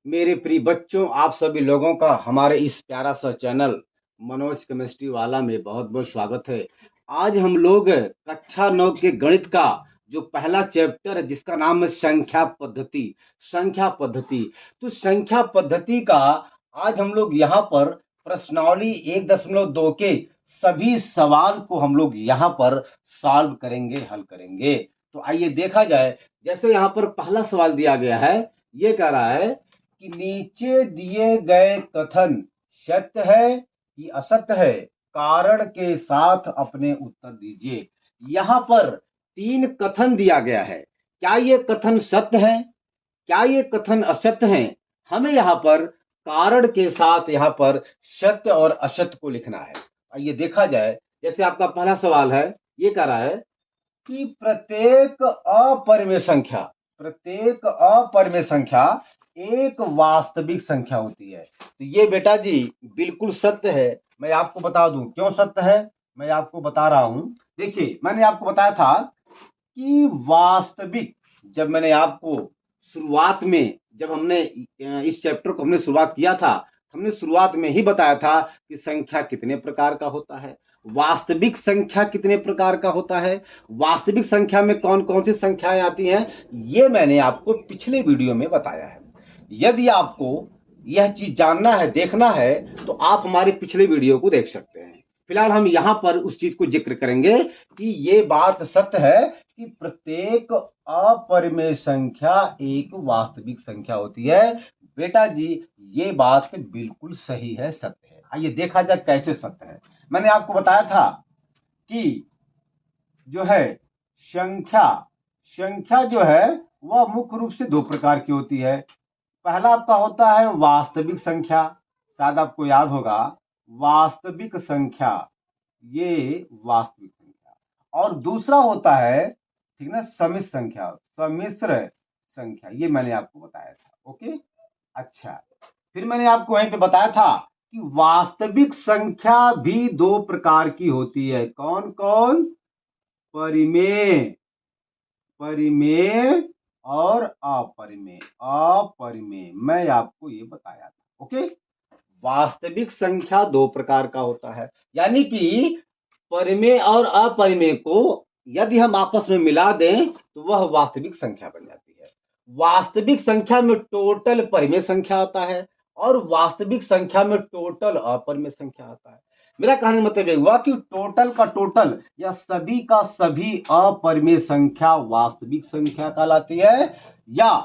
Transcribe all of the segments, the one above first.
मेरे प्रिय बच्चों, आप सभी लोगों का हमारे इस प्यारा सा चैनल मनोज केमिस्ट्री वाला में बहुत बहुत स्वागत है। आज हम लोग कक्षा 9 के गणित का जो पहला चैप्टर है जिसका नाम है संख्या पद्धति। तो संख्या पद्धति का आज हम लोग यहाँ पर प्रश्नावली 1.2 के सभी सवाल को हम लोग यहाँ पर सॉल्व करेंगे, हल करेंगे। तो आइए देखा जाए। जैसे यहाँ पर पहला सवाल दिया गया है, ये कह रहा है कि नीचे दिए गए कथन सत्य है कि असत्य है, कारण के साथ अपने उत्तर दीजिए। यहां पर 3 कथन दिया गया है। क्या ये कथन सत्य है, क्या ये कथन असत्य है? हमें यहां पर कारण के साथ यहां पर सत्य और असत्य को लिखना है। आइए देखा जाए। जैसे आपका पहला सवाल है, ये कह रहा है कि प्रत्येक अपरिमेय संख्या एक वास्तविक संख्या होती है। तो ये बेटा जी बिल्कुल सत्य है। मैं आपको बता दूं क्यों सत्य है, मैं आपको बता रहा हूं। देखिए, मैंने आपको बताया था कि वास्तविक, जब मैंने आपको शुरुआत में, जब हमने इस चैप्टर को हमने शुरुआत किया था, हमने शुरुआत में ही बताया था कि संख्या कितने प्रकार का होता है, वास्तविक संख्या कितने प्रकार का होता है, वास्तविक संख्या में कौन कौन सी संख्याएं आती हैं, ये मैंने आपको पिछले वीडियो में बताया है। यदि आपको यह चीज जानना है, देखना है, तो आप हमारे पिछले वीडियो को देख सकते हैं। फिलहाल हम यहां पर उस चीज को जिक्र करेंगे कि ये बात सत्य है कि प्रत्येक अपरिमेय संख्या एक वास्तविक संख्या होती है। बेटा जी ये बात बिल्कुल सही है, सत्य है। आइए देखा जाए कैसे सत्य है। मैंने आपको बताया था कि जो है संख्या संख्या जो है वह मुख्य रूप से 2 प्रकार की होती है। पहला आपका होता है वास्तविक संख्या, शायद आपको याद होगा, वास्तविक संख्या, ये वास्तविक संख्या। और दूसरा होता है, ठीक ना, समिश्र संख्या, सम्मिश्र संख्या, ये मैंने आपको बताया था। ओके, अच्छा। फिर मैंने आपको वहीं पे बताया था कि वास्तविक संख्या भी 2 प्रकार की होती है। कौन कौन? परिमेय, परिमेय और अपरिमेय। अपरिमेय मैं आपको ये बताया था। ओके, वास्तविक संख्या 2 प्रकार का होता है, यानी कि परिमेय और अपरिमेय को यदि हम आपस में मिला दें तो वह वास्तविक संख्या बन जाती है। वास्तविक संख्या में टोटल परिमेय संख्या आता है और वास्तविक संख्या में टोटल अपरिमेय संख्या आता है। मेरा कहने का मतलब यह हुआ कि टोटल का टोटल या सभी का सभी अपरिमेय संख्या वास्तविक संख्या कहलाती है, या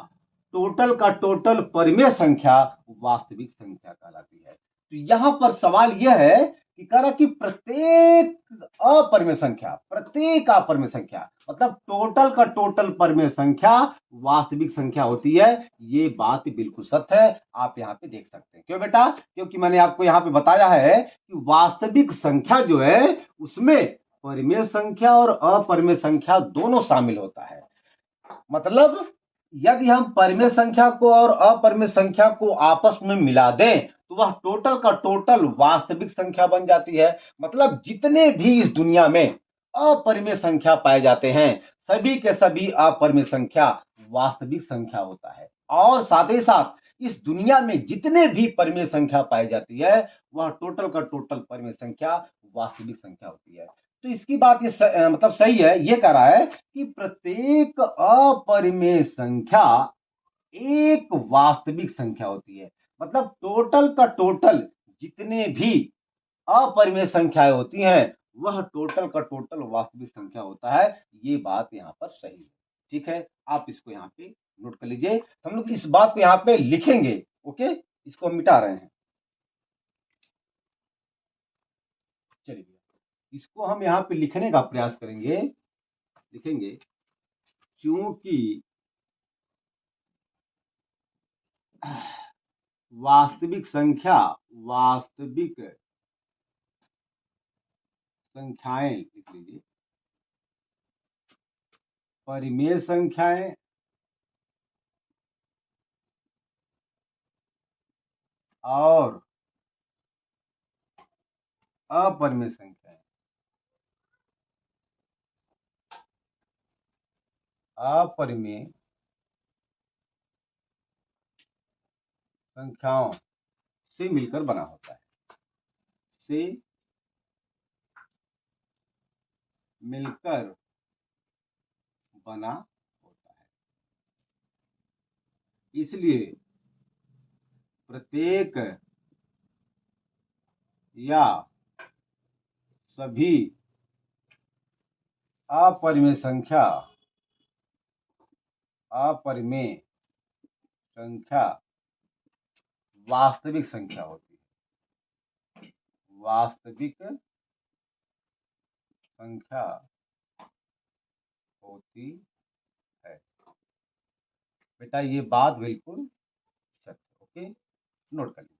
टोटल का टोटल परिमेय संख्या वास्तविक संख्या कहलाती है। तो यहां पर सवाल यह है कि कह रहा कि प्रत्येक अपरिमेय संख्या मतलब टोटल का टोटल परिमेय संख्या वास्तविक संख्या होती है। ये बात बिल्कुल सत्य है, आप यहाँ पे देख सकते हैं। क्यों बेटा? क्योंकि मैंने आपको यहाँ पे बताया है कि वास्तविक संख्या जो है उसमें परिमेय संख्या और अपरिमेय संख्या दोनों शामिल होता है। मतलब यदि हम परिमेय संख्या को और अपरिमेय संख्या को आपस में मिला दें तो वह टोटल का टोटल वास्तविक संख्या बन जाती है। मतलब जितने भी इस दुनिया में अपरिमेय संख्या पाए जाते हैं, सभी के सभी अपरिमेय संख्या वास्तविक संख्या होता है। और साथ ही साथ इस दुनिया में जितने भी परिमेय संख्या पाई जाती है वह टोटल का टोटल परिमेय संख्या वास्तविक संख्या होती है। तो इसकी बात ये मतलब सही है। ये कह रहा है कि प्रत्येक अपरिमेय संख्या एक वास्तविक संख्या होती है। मतलब टोटल का टोटल जितने भी अपरिमेय संख्याएं होती हैं वह टोटल का टोटल वास्तविक संख्या होता है। ये बात यहाँ पर सही है। ठीक है, आप इसको यहाँ पे नोट कर लीजिए। हम लोग इस बात को यहाँ पे लिखेंगे। ओके, इसको हम मिटा रहे हैं। चलिए, इसको हम यहाँ पे लिखने का प्रयास करेंगे, लिखेंगे। चूंकि वास्तविक संख्या, वास्तविक संख्याएं लिख लीजिए, परिमेय संख्याएं और अपरिमेय संख्याएं, अपरिमेय संख्याओं से मिलकर बना होता है, से मिलकर बना होता है। इसलिए प्रत्येक या सभी अपरिमेय संख्या वास्तविक संख्या होती है, वास्तविक संख्या होती है। बेटा ये बात बिल्कुल सत्य, ओके, नोट कर लीजिए।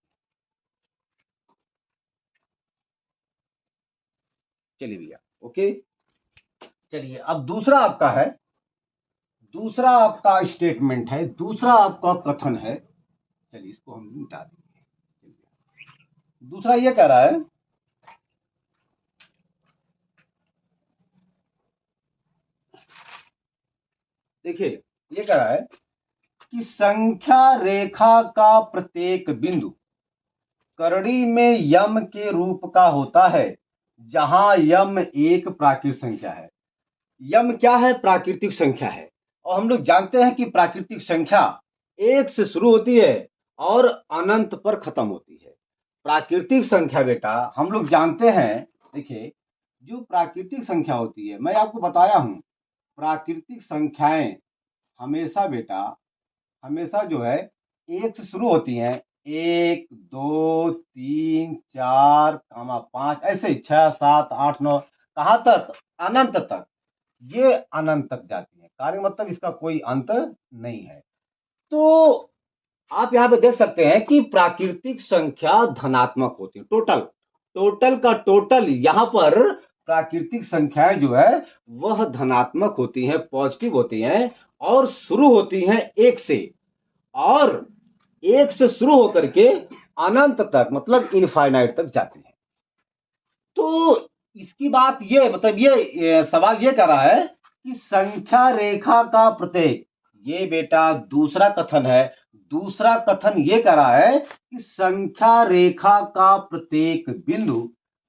चलिए भैया, ओके, चलिए अब दूसरा आपका है, दूसरा आपका स्टेटमेंट है, दूसरा आपका कथन है। चलिए इसको हम मिटा देंगे। दूसरा ये कह रहा है, देखिए ये कह रहा है कि संख्या रेखा का प्रत्येक बिंदु करड़ी में यम के रूप का होता है, जहां यम एक प्राकृतिक संख्या है। यम क्या है? प्राकृतिक संख्या है। और हम लोग जानते हैं कि प्राकृतिक संख्या एक से शुरू होती है और अनंत पर खत्म होती है। प्राकृतिक संख्या बेटा हम लोग जानते हैं, देखिए जो प्राकृतिक संख्या होती है, मैं आपको बताया हूं, प्राकृतिक संख्याएं हमेशा बेटा, हमेशा जो है एक से शुरू होती हैं, 1 2 3 4 5, ऐसे 6 7 8 9, कहां तक? अनंत तक। ये अनंत तक जाती है, कार्य मतलब इसका कोई अंत नहीं है। तो आप यहां पे देख सकते हैं कि प्राकृतिक संख्या धनात्मक होती है। टोटल का टोटल यहां पर प्राकृतिक संख्याएं जो है वह धनात्मक होती हैं, पॉजिटिव होती हैं और शुरू होती हैं एक से, और एक से शुरू होकर के अनंत तक मतलब इनफाइनाइट तक जाती है। तो इसकी बात ये मतलब ये सवाल ये कर रहा है कि संख्या रेखा का प्रत्येक, ये बेटा दूसरा कथन है, दूसरा कथन ये कर रहा है कि संख्या रेखा का प्रत्येक बिंदु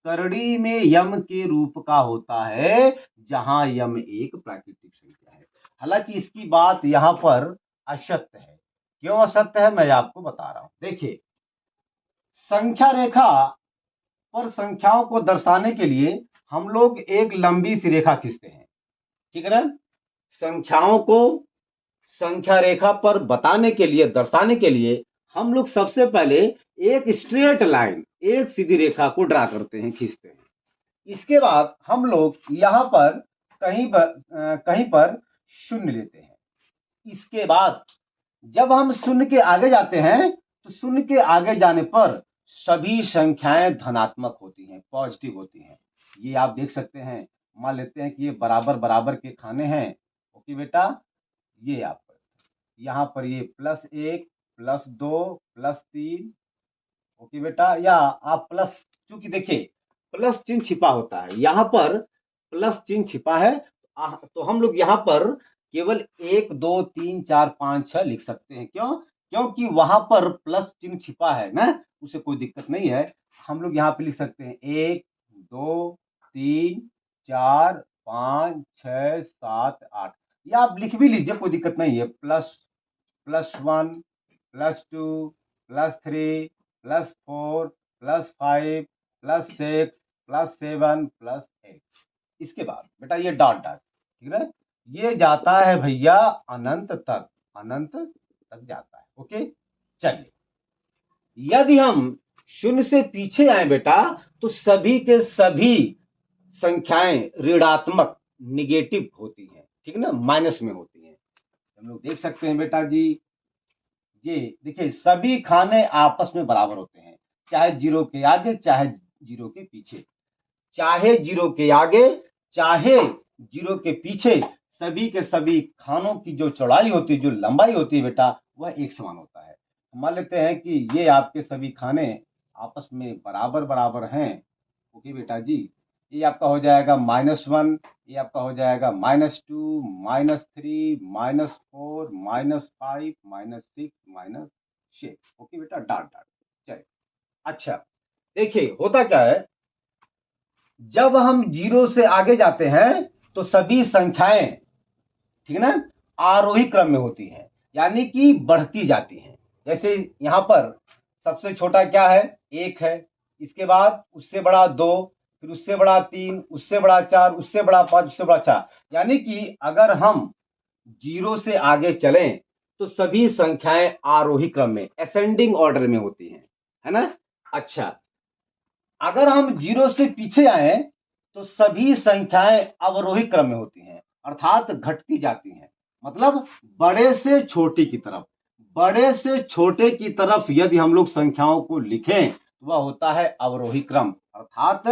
करड़ी में यम के रूप का होता है, जहां यम एक प्राकृतिक संख्या है। हालांकि इसकी बात यहां पर असत्य है। क्यों असत्य है मैं आपको बता रहा हूं। देखिए संख्या रेखा पर संख्याओं को दर्शाने के लिए हम लोग एक लंबी सी रेखा खींचते हैं, ठीक है ना। संख्याओं को संख्या रेखा पर बताने के लिए, दर्शाने के लिए हम लोग सबसे पहले एक स्ट्रेट लाइन, एक सीधी रेखा को ड्रा करते हैं, खींचते हैं। इसके बाद हम लोग यहां पर कहीं पर शून्य लेते हैं। इसके बाद जब हम शून्य के आगे जाते हैं तो शून्य के आगे जाने पर सभी संख्याएं धनात्मक होती हैं, पॉजिटिव होती हैं। ये आप देख सकते हैं, मान लेते हैं कि ये बराबर बराबर के खाने हैं, ओके बेटा, ये आप यहाँ पर ये +1 +2 +3, ओके बेटा, या आप प्लस, चूंकि देखिए प्लस चिन्ह छिपा होता है, यहाँ पर प्लस चिन्ह छिपा है, तो हम लोग यहाँ पर केवल 1 2 3 4 5 6 लिख सकते हैं। क्यों? क्योंकि वहां पर प्लस चिन्ह छिपा है ना, उसे कोई दिक्कत नहीं है। हम लोग यहाँ पे लिख सकते हैं 1 2 3 4 5 6 7 8, या आप लिख भी लीजिए, कोई दिक्कत नहीं है। +1 +2 +3 +4 +5 +6 +7 +8। इसके बाद बेटा ये डॉट डॉट, ठीक है, ये जाता है भैया अनंत तक, अनंत तक जाता है। ओके, चलिए यदि हम शून्य से पीछे आए बेटा तो सभी के सभी संख्याएं ऋणात्मक, निगेटिव होती हैं, ठीक है ना, माइनस में होती हैं। हम लोग देख सकते हैं बेटा जी, ये देखिए सभी खाने आपस में बराबर होते हैं, चाहे जीरो के आगे चाहे जीरो के पीछे, चाहे जीरो के आगे चाहे जीरो के पीछे, सभी के सभी खानों की जो चौड़ाई होती है, जो लंबाई होती है बेटा, वह एक समान होता है। मान लेते हैं कि ये आपके सभी खाने आपस में बराबर बराबर हैं, ओके बेटा जी, ये आपका हो जाएगा -1, ये आपका हो जाएगा -2 -3 -4 -5 -6 -7। शेप। ओके बेटा, डॉट डॉट। चलिए, अच्छा देखिए होता क्या है, जब हम जीरो से आगे जाते हैं तो सभी संख्याएं, ठीक है ना, आरोही क्रम में होती हैं, यानी कि बढ़ती जाती हैं। जैसे यहां पर सबसे छोटा क्या है, एक है, इसके बाद उससे बड़ा दो, फिर उससे बड़ा तीन, उससे बड़ा चार, उससे बड़ा पांच, उससे बड़ा चार। यानी कि अगर हम जीरो से आगे चलें तो सभी संख्याएं आरोही क्रम में, असेंडिंग ऑर्डर में होती हैं, है ना। अच्छा, अगर हम जीरो से पीछे आए तो सभी संख्याएं अवरोही क्रम में होती हैं, अर्थात घटती जाती हैं। मतलब बड़े से छोटे की तरफ, बड़े से छोटे की तरफ यदि हम लोग संख्याओं को लिखें तो वह होता है अवरोही क्रम। अर्थात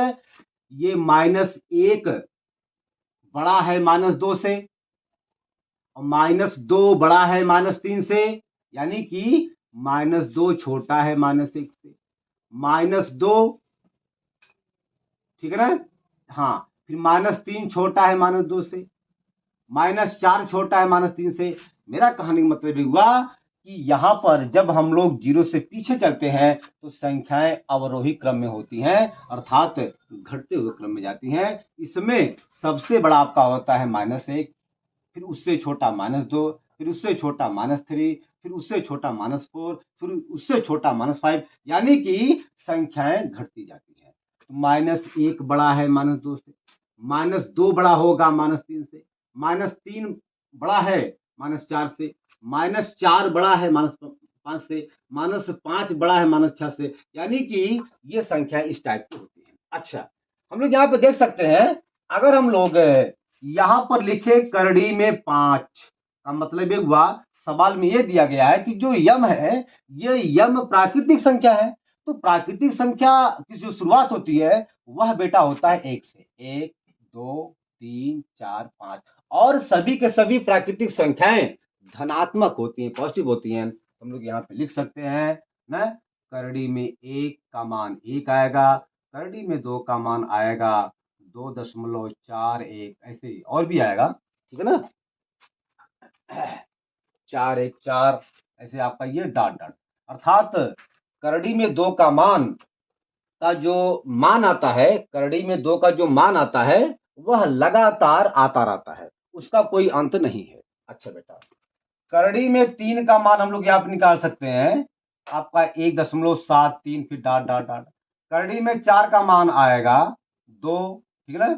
ये -1 बड़ा है -2 से, और -2 बड़ा है -3 से, यानी कि -2 छोटा है -1 से, -2, ठीक है ना। हाँ, फिर -3 छोटा है -2 से, -4 छोटा है -3 से। मेरा कहने का मतलब ये हुआ कि यहां पर जब हम लोग जीरो से पीछे चलते हैं तो संख्याएं अवरोही क्रम में होती हैं, अर्थात घटते हुए क्रम में जाती हैं। इसमें सबसे बड़ा आपका होता है -1, फिर उससे छोटा -2, फिर उससे छोटा -3, फिर उससे छोटा -4, फिर उससे छोटा -5, यानी कि संख्याएं घटती जाती हैं। तो -1 बड़ा है -2 से, -2 बड़ा होगा -3 से, -3 बड़ा है -4 से, -4 बड़ा है -5 से, -5 बड़ा है -6 से, यानी कि ये संख्या इस टाइप की होती है। अच्छा, हम लोग यहाँ पे देख सकते हैं, अगर हम लोग यहां पर लिखे करड़ी में 5, का मतलब ये हुआ, सवाल में ये दिया गया है कि जो यम है ये यम प्राकृतिक संख्या है। तो प्राकृतिक संख्या की जो शुरुआत होती है वह बेटा होता है 1 से, 1 2 3 4 5, और सभी के सभी प्राकृतिक संख्याएं धनात्मक होती हैं, पॉजिटिव होती हैं। हम लोग यहाँ पे लिख सकते हैं ना, करड़ी में 1 का मान 1 आएगा, करड़ी में 2 का मान आएगा 2.41, ऐसे और भी आएगा, ठीक है ना, 414, ऐसे आपका ये डॉट डॉट। अर्थात करड़ी में 2 का मान का जो मान आता है, करड़ी में 2 का जो मान आता है वह लगातार आता रहता है, उसका कोई अंत नहीं है। अच्छा बेटा, करड़ी में 3 का मान हम लोग यहाँ पे निकाल सकते हैं, आपका 1.73, फिर डॉट डॉट डॉट। करड़ी में 4 का मान आएगा 2, ठीक है ना।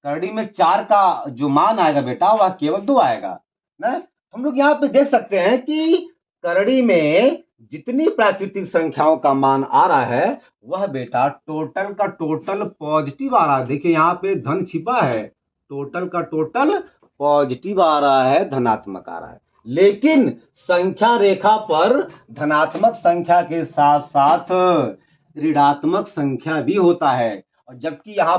करड़ी में 4 का जो मान आएगा बेटा वह केवल 2 आएगा ना। हम लोग यहाँ पे देख सकते हैं कि करड़ी में जितनी प्राकृतिक संख्याओं का मान आ रहा है वह बेटा टोटल का टोटल पॉजिटिव आ रहा है। देखिए यहाँ पे धन छिपा है, टोटल का टोटल पॉजिटिव आ रहा है, धनात्मक आ रहा है। लेकिन संख्या रेखा पर धनात्मक संख्या के साथ साथ ऋणात्मक संख्या भी होता है, और जबकि यहाँ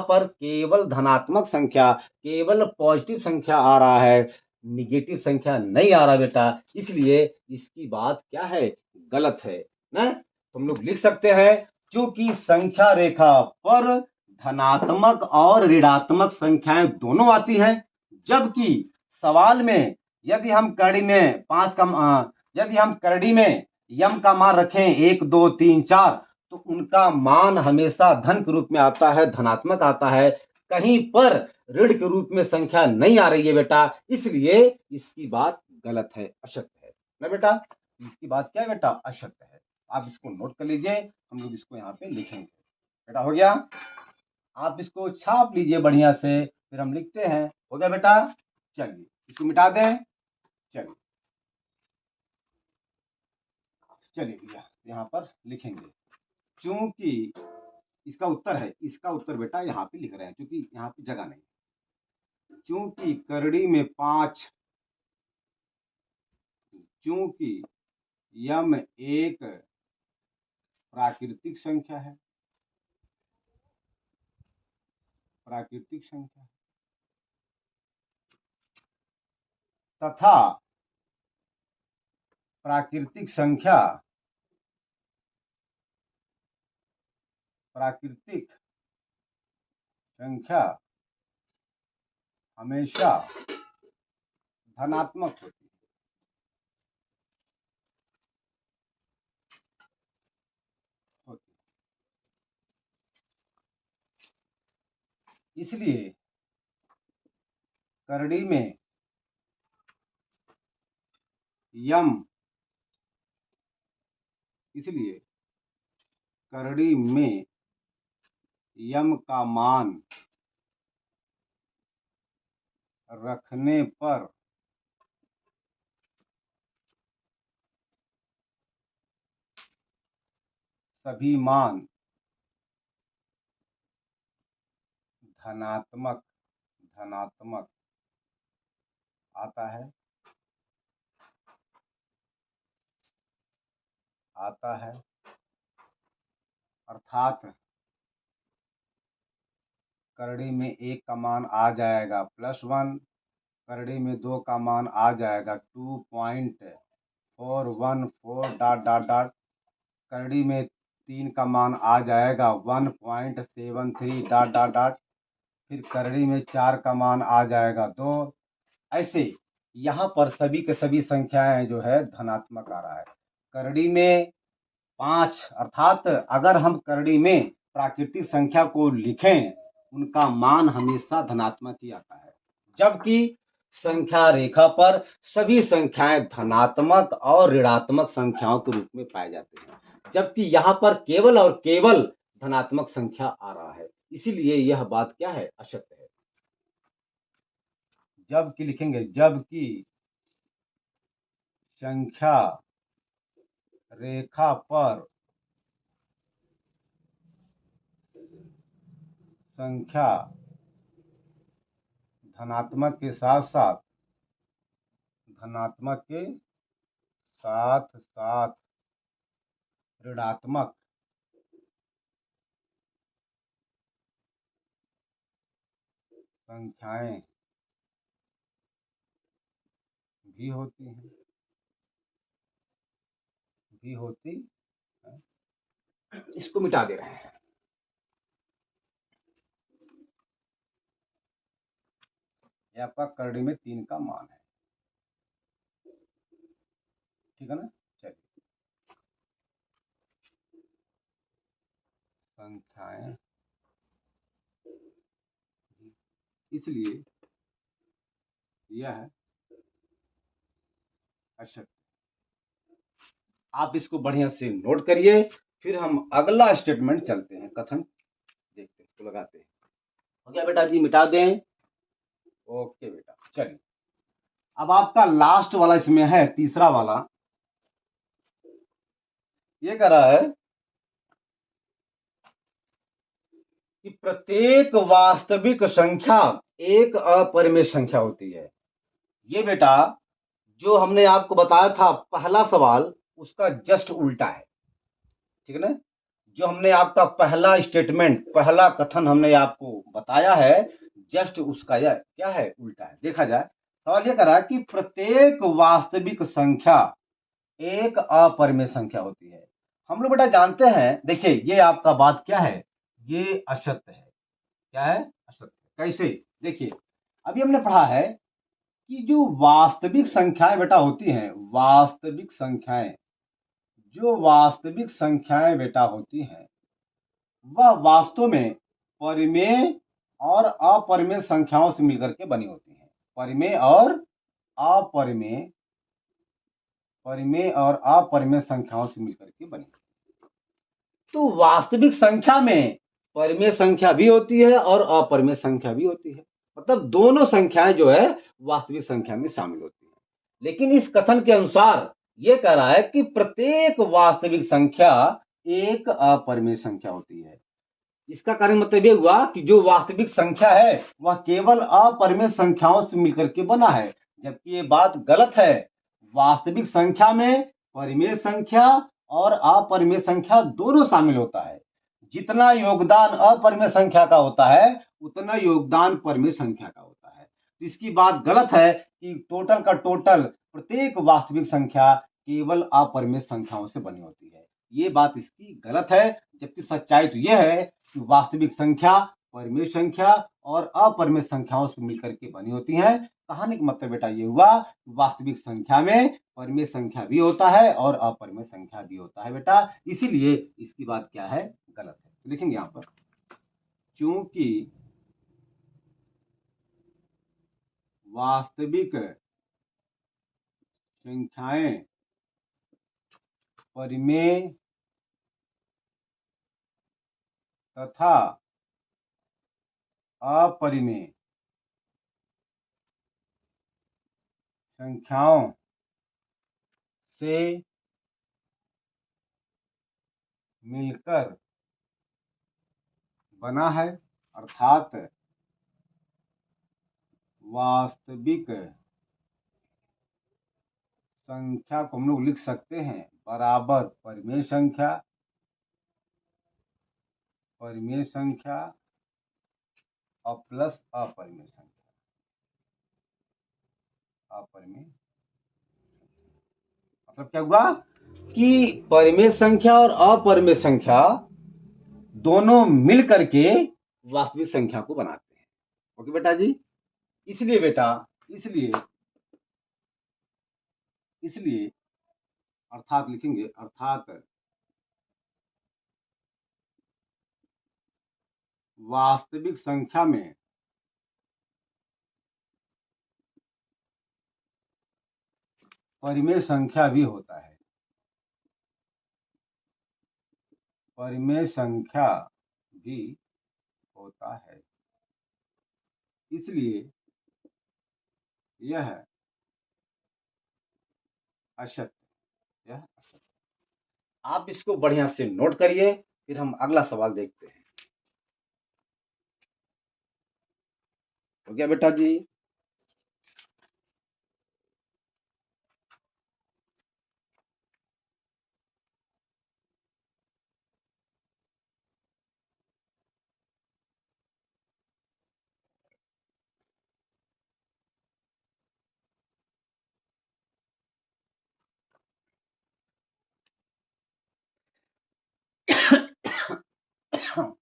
पर केवल धनात्मक संख्या, केवल पॉजिटिव संख्या आ रहा है, निगेटिव संख्या नहीं आ रहा बेटा। इसलिए इसकी बात क्या है, गलत है ना। तो हम लोग लिख सकते हैं, क्योंकि संख्या रेखा पर धनात्मक और ऋणात्मक संख्याएं दोनों आती हैं, जबकि सवाल में यदि हम करड़ी में 5 का यदि हम करड़ी में यम का मान रखें 1 2 3 4, तो उनका मान हमेशा धन के रूप में आता है, धनात्मक आता है। कहीं पर ऋण के रूप में संख्या नहीं आ रही है बेटा, इसलिए इसकी बात गलत है, अशक्त है ना बेटा। इसकी बात क्या है बेटा, अशक्त है। आप इसको नोट कर लीजिए, हम लोग इसको यहाँ पे लिखेंगे बेटा। हो गया, आप इसको छाप लीजिए बढ़िया से, फिर हम लिखते हैं। हो गया बेटा, चलिए इसको मिटा दें। चलिए चलिए भैया यहाँ पर लिखेंगे, चूंकि इसका उत्तर है, इसका उत्तर बेटा यहाँ पे लिख रहे हैं क्योंकि यहाँ पे जगह नहीं। चूंकि करड़ी में 5, चूंकि यम एक प्राकृतिक संख्या है, प्राकृतिक संख्या तथा प्राकृतिक संख्या, प्राकृतिक संख्या हमेशा धनात्मक होती है, इसलिए करड़ी में यम, इसलिए करड़ी में यम का मान रखने पर सभी मान धनात्मक धनात्मक आता है, आता है। अर्थात करड़ी में एक का मान आ जाएगा +1, करड़ी में 2 का मान आ जाएगा 2.414 डॉट डॉट डॉट, करड़ी में 3 का मान आ जाएगा 1.73 डॉट डॉट डॉट, फिर करड़ी में 4 का मान आ जाएगा 2। ऐसे यहाँ पर सभी के सभी संख्याएं जो है धनात्मक आ रहा है। करड़ी में 5, अर्थात अगर हम करड़ी में प्राकृतिक संख्या को लिखें उनका मान हमेशा धनात्मक ही आता है, जबकि संख्या रेखा पर सभी संख्याएं धनात्मक और ऋणात्मक संख्याओं के रूप में पाए जाते हैं, जबकि यहाँ पर केवल और केवल धनात्मक संख्या आ रहा है। इसीलिए यह बात क्या है, असत्य है। जबकि लिखेंगे, जबकि संख्या रेखा पर संख्या धनात्मक के साथ साथ ऋणात्मक संख्याएं भी होती हैं, इसको मिटा दे रहे हैं। ये आपका करड़ी में 3 का मान है, ठीक है ना। चलिए, संख्याएं, इसलिए यह असत्य। आप इसको बढ़िया से नोट करिए, फिर हम अगला स्टेटमेंट चलते हैं, कथन देखते हैं, तो लगाते हैं। हो गया बेटा जी, मिटा दें। ओके बेटा, चलिए अब आपका लास्ट वाला इसमें है, तीसरा वाला। ये कह रहा है कि प्रत्येक वास्तविक संख्या एक अपरिमेय संख्या होती है। ये बेटा जो हमने आपको बताया था पहला सवाल, उसका जस्ट उल्टा है, ठीक है ना। जो हमने आपका पहला स्टेटमेंट, पहला कथन हमने आपको बताया है, जस्ट उसका यह क्या है, उल्टा है। देखा जाए, सवाल ये कर रहा है कि प्रत्येक वास्तविक संख्या एक अपरिमेय संख्या होती है। हम लोग बेटा जानते हैं, देखिए ये आपका बात क्या है, ये असत्य है। क्या है, असत्य। कैसे, देखिए अभी हमने पढ़ा है कि जो वास्तविक संख्याएं बेटा होती हैं, वास्तविक संख्याएं, जो वास्तविक संख्याएं बेटा होती हैं, वह वास्तव में परिमेय और अपरिमेय संख्याओं से मिलकर के बनी होती हैं। परिमेय और अपरिमेय, परिमेय और अपरिमेय संख्याओं से मिलकर के बनी। तो वास्तविक संख्या में परिमेय संख्या भी होती है और अपरिमेय संख्या भी होती है, मतलब दोनों संख्याएं जो है वास्तविक संख्या में शामिल होती है। लेकिन इस कथन के अनुसार यह कह रहा है कि प्रत्येक वास्तविक संख्या एक अपरिमेय संख्या होती है। इसका कारण मतलब यह हुआ कि जो वास्तविक संख्या है वह केवल अपरिमेय संख्याओं से मिलकर के बना है, जबकि ये बात गलत है। वास्तविक संख्या में परिमेय संख्या और अपरिमेय संख्या दोनों शामिल होता है। जितना योगदान अपरिमेय संख्या का होता है उतना योगदान परिमेय संख्या का होता है। इसकी बात गलत है कि टोटल का टोटल प्रत्येक वास्तविक संख्या केवल अपरिमेय संख्याओं से बनी होती है। ये बात इसकी गलत है, जबकि सच्चाई तो यह है कि वास्तविक संख्या परिमेय संख्या और अपरिमेय संख्याओं से मिलकर के बनी होती हैं। कहानी का मतलब बेटा ये हुआ, वास्तविक संख्या में परिमेय संख्या भी होता है और अपरिमेय संख्या भी होता है बेटा, इसीलिए इसकी बात क्या है, गलत है। लिखेंगे यहाँ पर, चूंकि वास्तविक संख्याएं परिमेय तथा अपरिमेय संख्याओं से मिलकर बना है, अर्थात वास्तविक संख्या को हम लोग लिख सकते हैं बराबर परिमेय संख्या और प्लस अपरिमेय संख्या। मतलब क्या हुआ कि परिमेय संख्या और अपरिमेय संख्या दोनों मिल करके वास्तविक संख्या को बनाते हैं। ओके बेटा जी, इसलिए अर्थात लिखेंगे, अर्थात वास्तविक संख्या में परिमेय संख्या भी होता है, इसलिए यह असत्य। आप इसको बढ़िया से नोट करिए, फिर हम अगला सवाल देखते हैं। हो गया बेटा जी?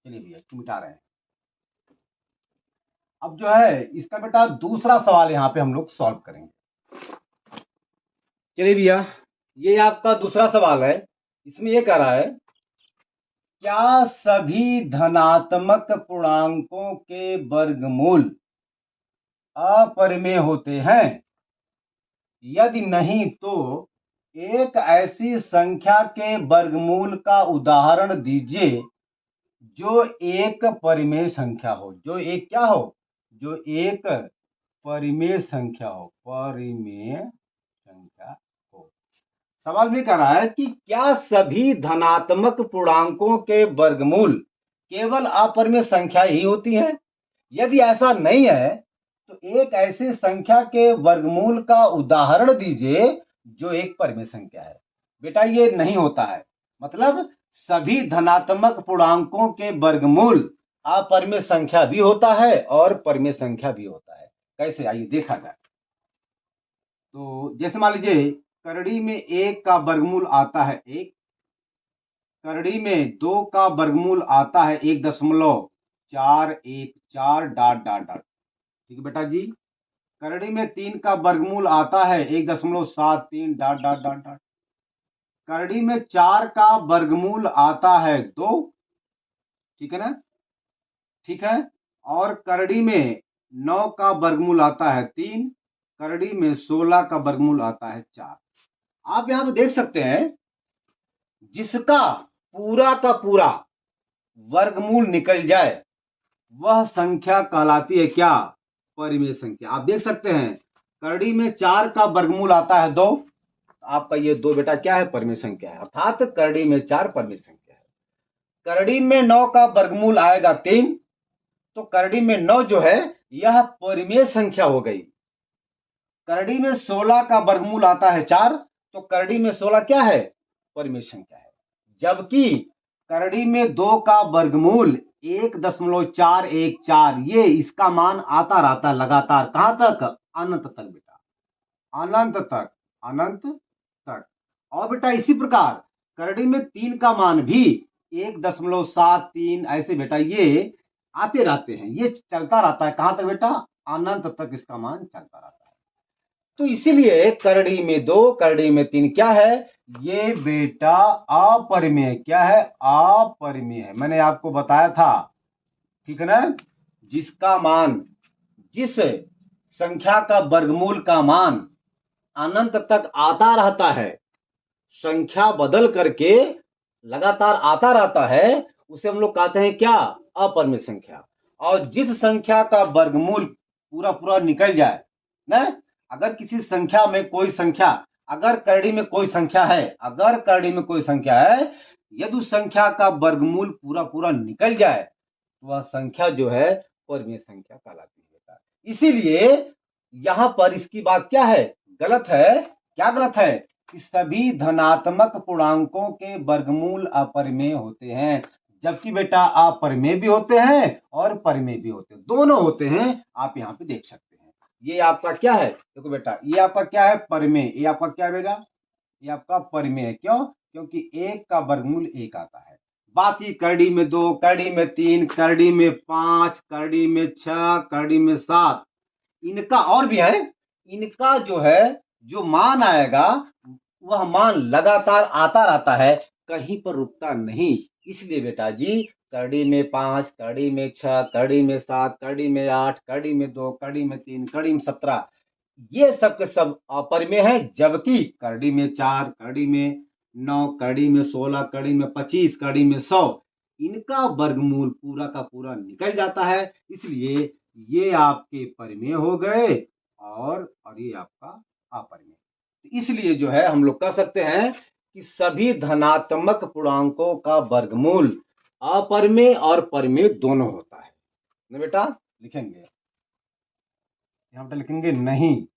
चलिए भैया मिटा रहे हैं। अब जो है इसका बेटा दूसरा सवाल यहाँ पे हम लोग सॉल्व करेंगे। चलिए भैया, ये आपका दूसरा सवाल है। इसमें ये कह रहा है, क्या सभी धनात्मक पूर्णांकों के वर्गमूल अपरिमेय होते हैं? यदि नहीं तो एक ऐसी संख्या के वर्गमूल का उदाहरण दीजिए जो एक परिमेय संख्या हो। जो एक क्या हो? जो एक परिमेय संख्या हो, सवाल भी कर रहा है कि क्या सभी धनात्मक पूर्णांकों के वर्गमूल केवल अपरिमेय संख्या ही होती हैं? यदि ऐसा नहीं है तो एक ऐसी संख्या के वर्गमूल का उदाहरण दीजिए जो एक परिमेय संख्या है। बेटा ये नहीं होता है, मतलब सभी धनात्मक पूर्णांकों के वर्गमूल अपरिमेय संख्या भी होता है और परिमेय संख्या भी होता है। कैसे, आइए देखा जाए। तो जैसे मान लीजिए करड़ी में 1 का वर्गमूल आता है 1, करड़ी में 2 का वर्गमूल आता है 1.414 डॉट डॉट डॉट। ठीक है बेटा जी। करड़ी में 3 का वर्गमूल आता है 1.73 डॉट डॉट डॉट डॉट। करड़ी में 4 का वर्गमूल आता है 2, ठीक है ना, ठीक है। और करड़ी में 9 का वर्गमूल आता है 3, करड़ी में 16 का वर्गमूल आता है 4। आप यहां पे देख सकते हैं जिसका पूरा का पूरा वर्गमूल निकल जाए वह संख्या कहलाती है क्या? परिमेय संख्या। आप देख सकते हैं करड़ी में 4 का वर्गमूल आता है 2, आपका ये 2 बेटा क्या है? परिमेय संख्या है, अर्थात करड़ी में 4 परिमेय संख्या है। करड़ी में 9 का वर्गमूल आएगा 3, तो करड़ी में 9 जो है यह परिमेय संख्या हो गई। करड़ी में 16 का वर्गमूल आता है 4, तो करड़ी में 16 क्या है? परिमेय संख्या है। जबकि करड़ी में 2 का वर्गमूल 1.414, ये इसका मान आता रहता है लगातार, कहां तक? अनंत तक बेटा, अनंत तक। और बेटा इसी प्रकार करड़ी में 3 का मान भी 1.73 ऐसे बेटा ये आते रहते हैं, ये चलता रहता है कहां तक बेटा? अनंत तक इसका मान चलता रहता है। तो इसीलिए करड़ी में 2, करड़ी में 3 क्या है? ये बेटा अपरिमेय। क्या है? अपरिमेय है। मैंने आपको बताया था, ठीक है ना, जिसका मान जिस संख्या का वर्गमूल का मान अनंत तक आता रहता है, संख्या बदल करके लगातार आता रहता है, उसे हम लोग कहते हैं क्या? अपरिमित संख्या। और जिस संख्या का वर्गमूल पूरा पूरा निकल जाए ना, अगर किसी संख्या में कोई संख्या, अगर करड़ी में कोई संख्या है, अगर करड़ी में कोई संख्या है, यदि उस संख्या का वर्गमूल पूरा पूरा निकल जाए तो वह संख्या जो है परिमेय संख्या कहलाती है। इसीलिए यहां पर इसकी बात क्या है? गलत है। क्या गलत है? कि सभी धनात्मक पूर्णांकों के वर्गमूल अपरिमेय होते हैं, जबकि बेटा अपरिमेय भी होते हैं और परिमेय भी होते हैं, दोनों होते हैं। आप यहाँ पे देख सकते हैं। ये आपका क्या है? देखो बेटा, ये आपका क्या है? परिमेय। ये आपका क्या है बेटा? ये आपका परिमेय है। क्यों? क्योंकि एक का वर्गमूल एक आता है। बाकी करड़ी में 2, करड़ी में 3, करड़ी में 5, करड़ी में 6, करड़ी में 7, इनका और भी है, इनका जो है जो मान आएगा वह मान लगातार आता रहता है, कहीं पर रुकता नहीं। इसलिए बेटा जी करड़ी में 5, करड़ी में 6, करड़ी में 7, करड़ी में 8, करड़ी में 2, करड़ी में 3, करड़ी में 17, ये सब के सब अपरिमेय है। जबकि करड़ी में 4, करड़ी में 9, करड़ी में 16, करड़ी में 25, करड़ी में 100, इनका वर्गमूल पूरा का पूरा निकल जाता है। इसलिए ये आपके परिमेय हो गए और ये आपका अपरिमेय। इसलिए जो है हम लोग कह सकते हैं कि सभी धनात्मक पूर्णांकों का वर्गमूल अपरिमेय और परिमेय दोनों होता है ना बेटा? लिखेंगे यहां पर, लिखेंगे नहीं।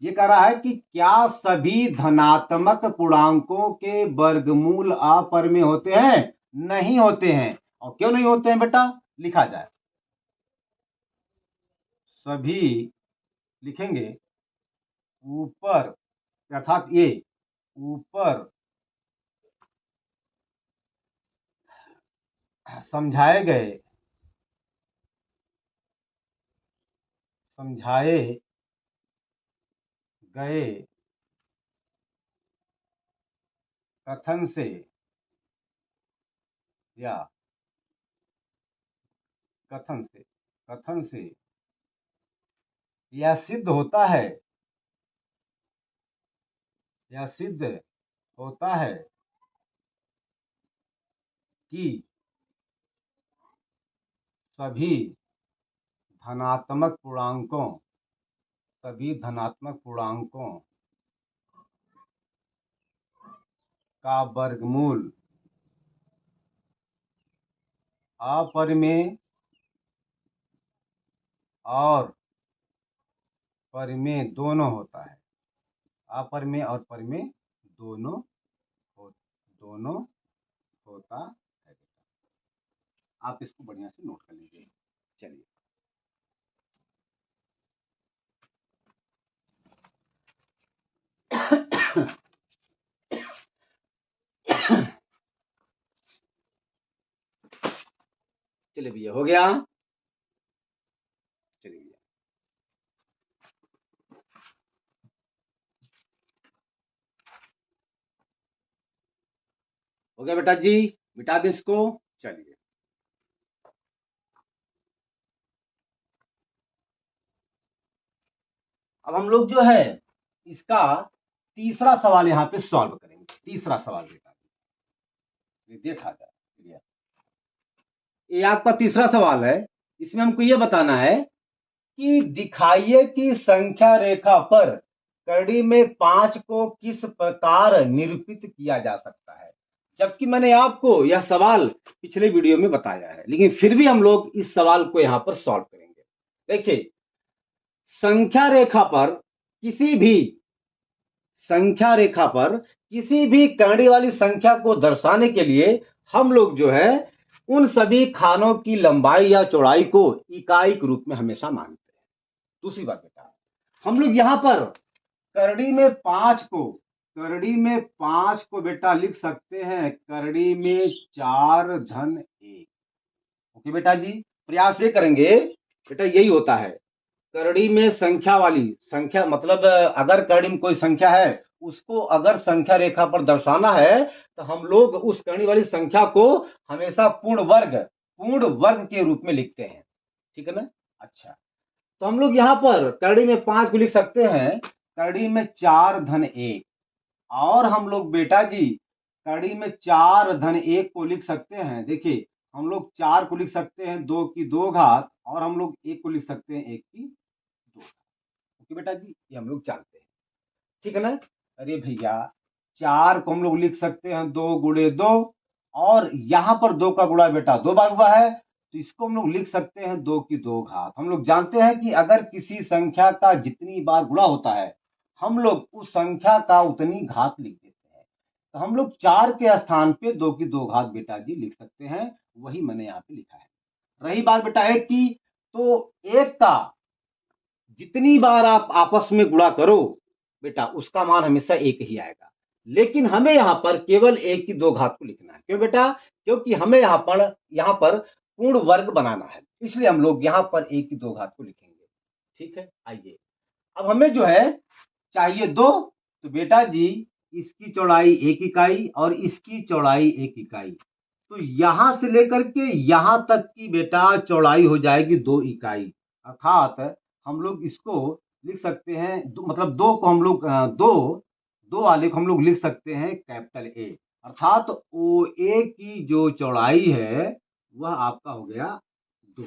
ये कह रहा है कि क्या सभी धनात्मक पूर्णांकों के वर्गमूल अपरिमेय होते हैं? नहीं होते हैं। और क्यों नहीं होते हैं बेटा? लिखा जाए, सभी लिखेंगे ऊपर, अर्थात ये ऊपर समझाए गए कथन से या कथन से यह सिद्ध होता है, कि सभी धनात्मक पूर्णांकों का वर्गमूल अपरिमेय और परिमेय दोनों होता है। अपरिमेय और परिमेय दोनों होता है। आप इसको बढ़िया से नोट कर लीजिए। चलिए चलिए भैया, हो गया? चलिए भैया, हो गया बेटा जी? मिटा दे इसको। चलिए अब हम लोग जो है इसका तीसरा सवाल यहाँ पे सॉल्व करेंगे। तीसरा सवाल बेटा देखा जाए, ये आपका तीसरा सवाल है। इसमें हमको ये बताना है कि दिखाइए कि संख्या रेखा पर कड़ी में 5 को किस प्रकार निरूपित किया जा सकता है। जबकि मैंने आपको यह सवाल पिछले वीडियो में बताया है, लेकिन फिर भी हम लोग इस सवाल को यहां पर सॉल्व करेंगे। देखिए, संख्या रेखा पर किसी भी करड़ी वाली संख्या को दर्शाने के लिए हम लोग जो है उन सभी खानों की लंबाई या चौड़ाई को इकाई के रूप में हमेशा मानते हैं। दूसरी बात बेटा, हम लोग यहां पर करड़ी में 5 को बेटा लिख सकते हैं करड़ी में 4 धन 1। ओके बेटा जी, प्रयास ये करेंगे बेटा, यही होता है करड़ी में संख्या मतलब अगर करड़ी में कोई संख्या है, उसको अगर संख्या रेखा पर दर्शाना है तो हम लोग उस करड़ी वाली संख्या को हमेशा पूर्ण वर्ग के रूप में लिखते हैं। ठीक है ना? अच्छा, तो हम लोग यहाँ पर करड़ी में 5 को लिख सकते हैं, करड़ी में 4 धन 1, और हम लोग बेटा जी कड़ी में 4 धन 1 को लिख सकते हैं। देखिए हम लोग 4 को लिख सकते हैं 2 की 2 घात, और हम लोग 1 को लिख सकते हैं 1 की 2 घात। ओके बेटा जी, ये हम लोग जानते हैं, ठीक है ना। अरे भैया 4 को हम लोग लिख सकते हैं 2 गुणे 2, और यहां पर 2 का गुणा बेटा 2 बार हुआ है, तो इसको हम लोग लिख सकते हैं 2 की 2 घात। हम लोग जानते हैं कि अगर किसी संख्या का जितनी बार गुणा होता है, हम लोग उस संख्या का उतनी घात लिख देते हैं। तो हम लोग 4 के स्थान पे 2 की 2 घात बेटा जी लिख सकते हैं, वही मैंने यहाँ पे लिखा है। रही बात बेटा एक की, तो एक का जितनी बार आप आपस में गुणा करो बेटा उसका मान हमेशा एक ही आएगा, लेकिन हमें यहाँ पर केवल 1 की 2 घात को लिखना है। क्यों बेटा? क्योंकि हमें यहाँ पर पूर्ण वर्ग बनाना है, इसलिए हम लोग यहाँ पर 1 की 2 घात को लिखेंगे। ठीक है, आइए अब हमें जो है चाहिए 2, तो बेटा जी इसकी चौड़ाई 1 इकाई और इसकी चौड़ाई 1 इकाई, तो यहां से लेकर के यहां तक की बेटा चौड़ाई हो जाएगी 2 इकाई, अर्थात हम लोग इसको लिख सकते हैं मतलब 2 को हम लोग दो वाले को हम लोग लिख सकते हैं कैपिटल ए, अर्थात ओ ए की जो चौड़ाई है वह आपका हो गया 2।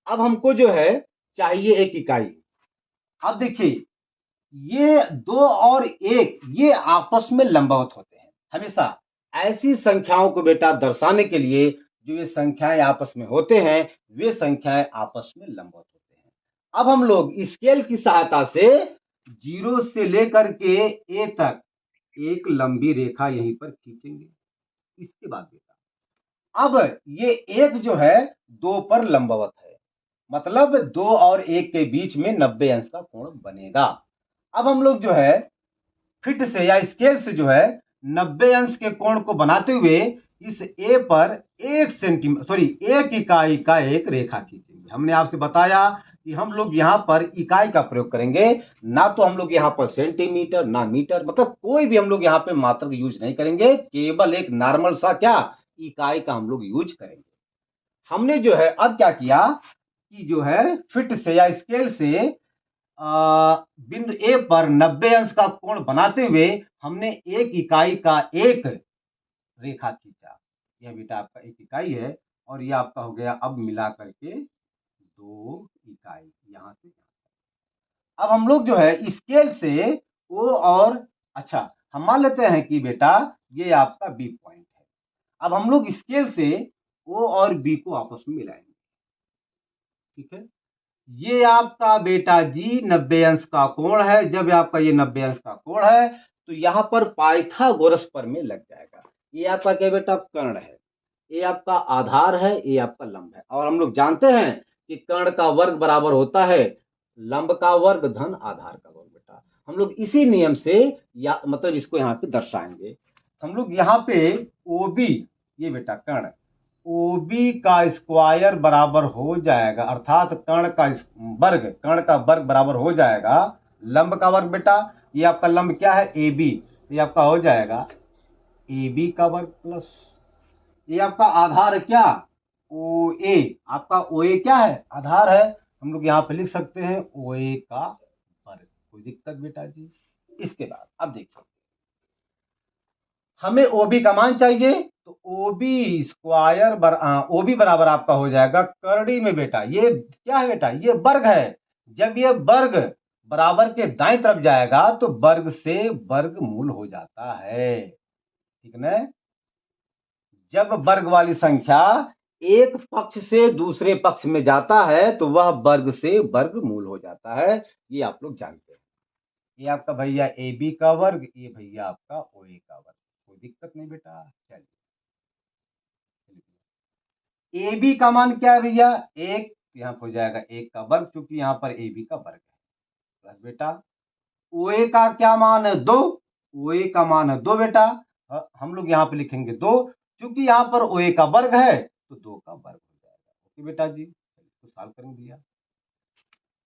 अब हमको जो है चाहिए 1 इकाई। अब देखिए ये 2 और 1 ये आपस में लंबवत होते हैं हमेशा। ऐसी संख्याओं को बेटा दर्शाने के लिए जो ये संख्याएं आपस में होते हैं वे संख्याएं आपस में लंबवत होते हैं। अब हम लोग स्केल की सहायता से 0 से लेकर के ए तक एक लंबी रेखा यहीं पर खींचेंगे। इसके बाद बेटा अब ये एक जो है 2 पर लंबवत है, मतलब 2 और 1 के बीच में 90 अंश का कोण बनेगा। अब हम लोग जो है फिट से या स्केल से जो है 90 अंश के कोण को बनाते हुए इस ए पर 1 इकाई का एक रेखा खींचेंगे। हमने आपसे बताया कि हम लोग यहाँ पर इकाई का प्रयोग करेंगे, ना तो हम लोग यहाँ पर सेंटीमीटर ना मीटर, मतलब कोई भी हम लोग यहाँ पे मात्रक यूज नहीं करेंगे, केवल एक नॉर्मल सा क्या इकाई का हम लोग यूज करेंगे। हमने जो है अब क्या किया कि जो है फिट से या स्केल से बिंदु ए पर 90 अंश का कोण बनाते हुए हमने 1 इकाई का एक रेखा खींचा। यह बेटा आपका 1 इकाई है, और यह आपका हो गया अब मिला करके 2 इकाई यहां से। अब हम लोग जो है स्केल से ओ और अच्छा हम मान लेते हैं कि बेटा ये आपका बी पॉइंट है। अब हम लोग स्केल से ओ और बी को आपस में मिलाएंगे। ठीक है, ये आपका बेटा जी 90 अंश का कोण है। जब आपका ये 90 अंश का कोण है तो यहां पर पाइथागोरस प्रमेय लग जाएगा। ये आपका क्या बेटा कर्ण है, ये आपका आधार है, ये आपका लंब है, और हम लोग जानते हैं कि कर्ण का वर्ग बराबर होता है लंब का वर्ग धन आधार का वर्ग। बेटा हम लोग इसी नियम से या मतलब इसको यहाँ पे दर्शाएंगे। हम लोग यहाँ पे ओबी, ये बेटा कर्ण ओबी का स्क्वायर बराबर हो जाएगा, अर्थात कर्ण का वर्ग बराबर हो जाएगा लंब का वर्ग। बेटा ये आपका लंब क्या है ए बी, ये आपका हो जाएगा ए बी का वर्ग प्लस ये आपका आधार है क्या ओ ए, आपका ओ ए क्या है आधार है, हम लोग यहाँ पे लिख सकते हैं ओ ए का वर्ग। कोई दिक्कत बेटा जी? इसके बाद अब देखिए हमें ओबी का मान चाहिए, तो ओबी स्क्वायर ओबी बराबर आपका हो जाएगा करड़ी में बेटा ये क्या है बेटा ये वर्ग है। जब ये वर्ग बराबर के दाएं तरफ जाएगा तो वर्ग से वर्गमूल हो जाता है, ठीक ना। जब वर्ग वाली संख्या एक पक्ष से दूसरे पक्ष में जाता है तो वह वर्ग से वर्गमूल हो जाता है, ये आप लोग जानते हैं। ये आपका भैया ए बी का वर्ग, ये भैया आपका ओ ए का वर्ग। कोई दिक्कत नहीं बेटा, चलिए ए बी का मान क्या है भैया एक, यहाँ हो जाएगा 1 का वर्ग क्योंकि यहाँ पर ए बी का वर्ग है, प्लस बेटा ओ ए का क्या मान है 2, ओ ए का मान है 2 बेटा, हम लोग यहाँ पे लिखेंगे 2 क्योंकि यहाँ पर ओ ए का वर्ग है तो 2 का वर्ग हो जाएगा। ओके बेटा जी, इसको सॉल्व करेंगे भैया।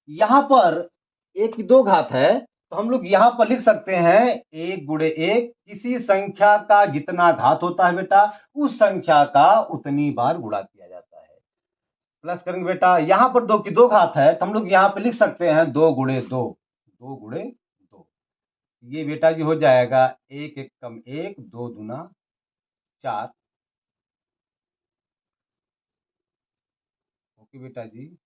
यहाँ पर 1 की 2 घात है तो हम लोग यहाँ पर लिख सकते हैं 1 गुणे 1, किसी संख्या का जितना घात होता है बेटा उस संख्या का उतनी बार गुणा किया जाता है। प्लस करेंगे बेटा, यहाँ पर 2 की 2 घात है तो हम लोग यहाँ पे लिख सकते हैं 2 गुणे 2, 2 गुणे 2। ये बेटा जी हो जाएगा 1 1 कम 1, 2 दूना 4। ओके बेटा जी,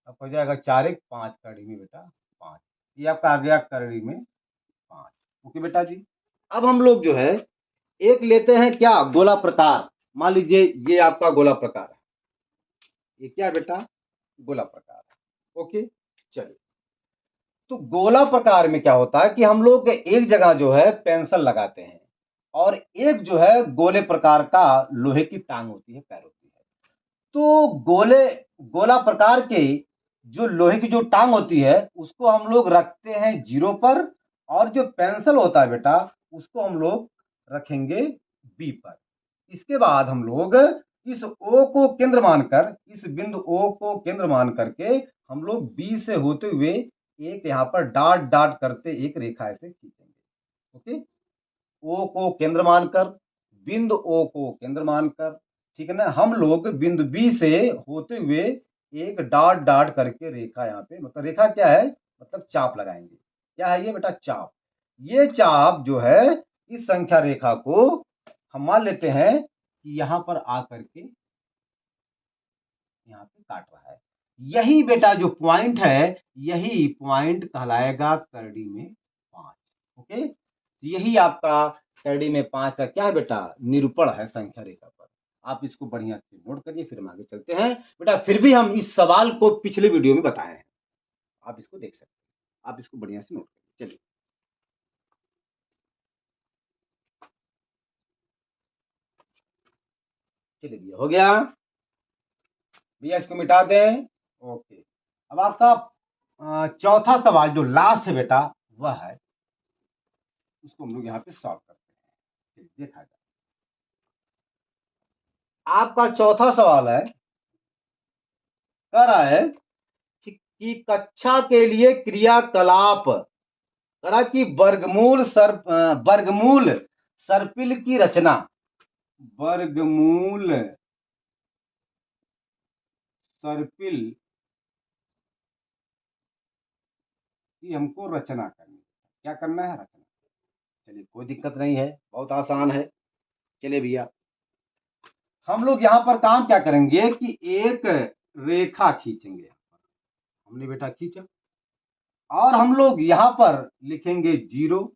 अब हो जाएगा 4 1 5 कड़ी में बेटा 5। ये आपका आ गया कड़ी में 5। ओके बेटा जी, अब हम लोग जो है एक लेते हैं क्या, गोला प्रकार। मान लीजिए ये आपका गोला प्रकार है, ये क्या है बेटा, गोला प्रकार है। ओके, चलिए, तो गोला प्रकार में क्या होता है कि हम लोग एक जगह जो है पेंसिल लगाते हैं और एक जो है गोले प्रकार का लोहे की टांग होती है, पैर होती है। तो गोला प्रकार के जो लोहे की जो टांग होती है उसको हम लोग रखते हैं 0 पर, और जो पेंसिल होता है बेटा उसको हम लोग रखेंगे बी पर। इसके बाद हम लोग इस ओ को केंद्र मानकर, इस बिंदु ओ को केंद्र मान करके हम लोग बी से होते हुए एक यहाँ पर डॉट डॉट करते एक रेखा ऐसे खींचेंगे। ओके, ओ को केंद्र मानकर, बिंदु ओ को केंद्र मानकर, ठीक है ना, हम लोग बिंदु बी से होते हुए एक डॉट डॉट करके रेखा यहाँ पे, मतलब रेखा क्या है, मतलब चाप लगाएंगे। क्या है ये बेटा, चाप। ये चाप जो है इस संख्या रेखा को हम मान लेते हैं कि यहाँ पर आकर के यहाँ पे काट रहा है। यही बेटा जो पॉइंट है, यही पॉइंट कहलाएगा करड़ी में 5। ओके, यही आपका करड़ी में 5 का क्या है बेटा, निरूपण है संख्या रेखा पर। आप इसको बढ़िया से नोट करिए, फिर हम आगे चलते हैं बेटा। फिर भी हम इस सवाल को पिछले वीडियो में बताए हैं, आप इसको देख सकते हैं, आप इसको बढ़िया से नोट करिए। चलिए चलिए भैया, हो गया भैया, इसको मिटा दें। ओके, अब आपका चौथा सवाल जो लास्ट है बेटा, वह है, उसको हम लोग यहाँ पे सॉल्व करते हैं। देखा जाए, आपका चौथा सवाल है, कह रहा है कि कक्षा के लिए क्रियाकलाप, कह रहा कि वर्गमूल सर्पिल की रचना, वर्गमूल सर्पिल की हमको रचना करनी है। क्या करना है, रचना। चलिए कोई दिक्कत नहीं है, बहुत आसान है। चलिए भैया, हम लोग यहाँ पर काम क्या करेंगे कि एक रेखा खींचेंगे। हमने बेटा खींचा और हम लोग यहाँ पर लिखेंगे 0।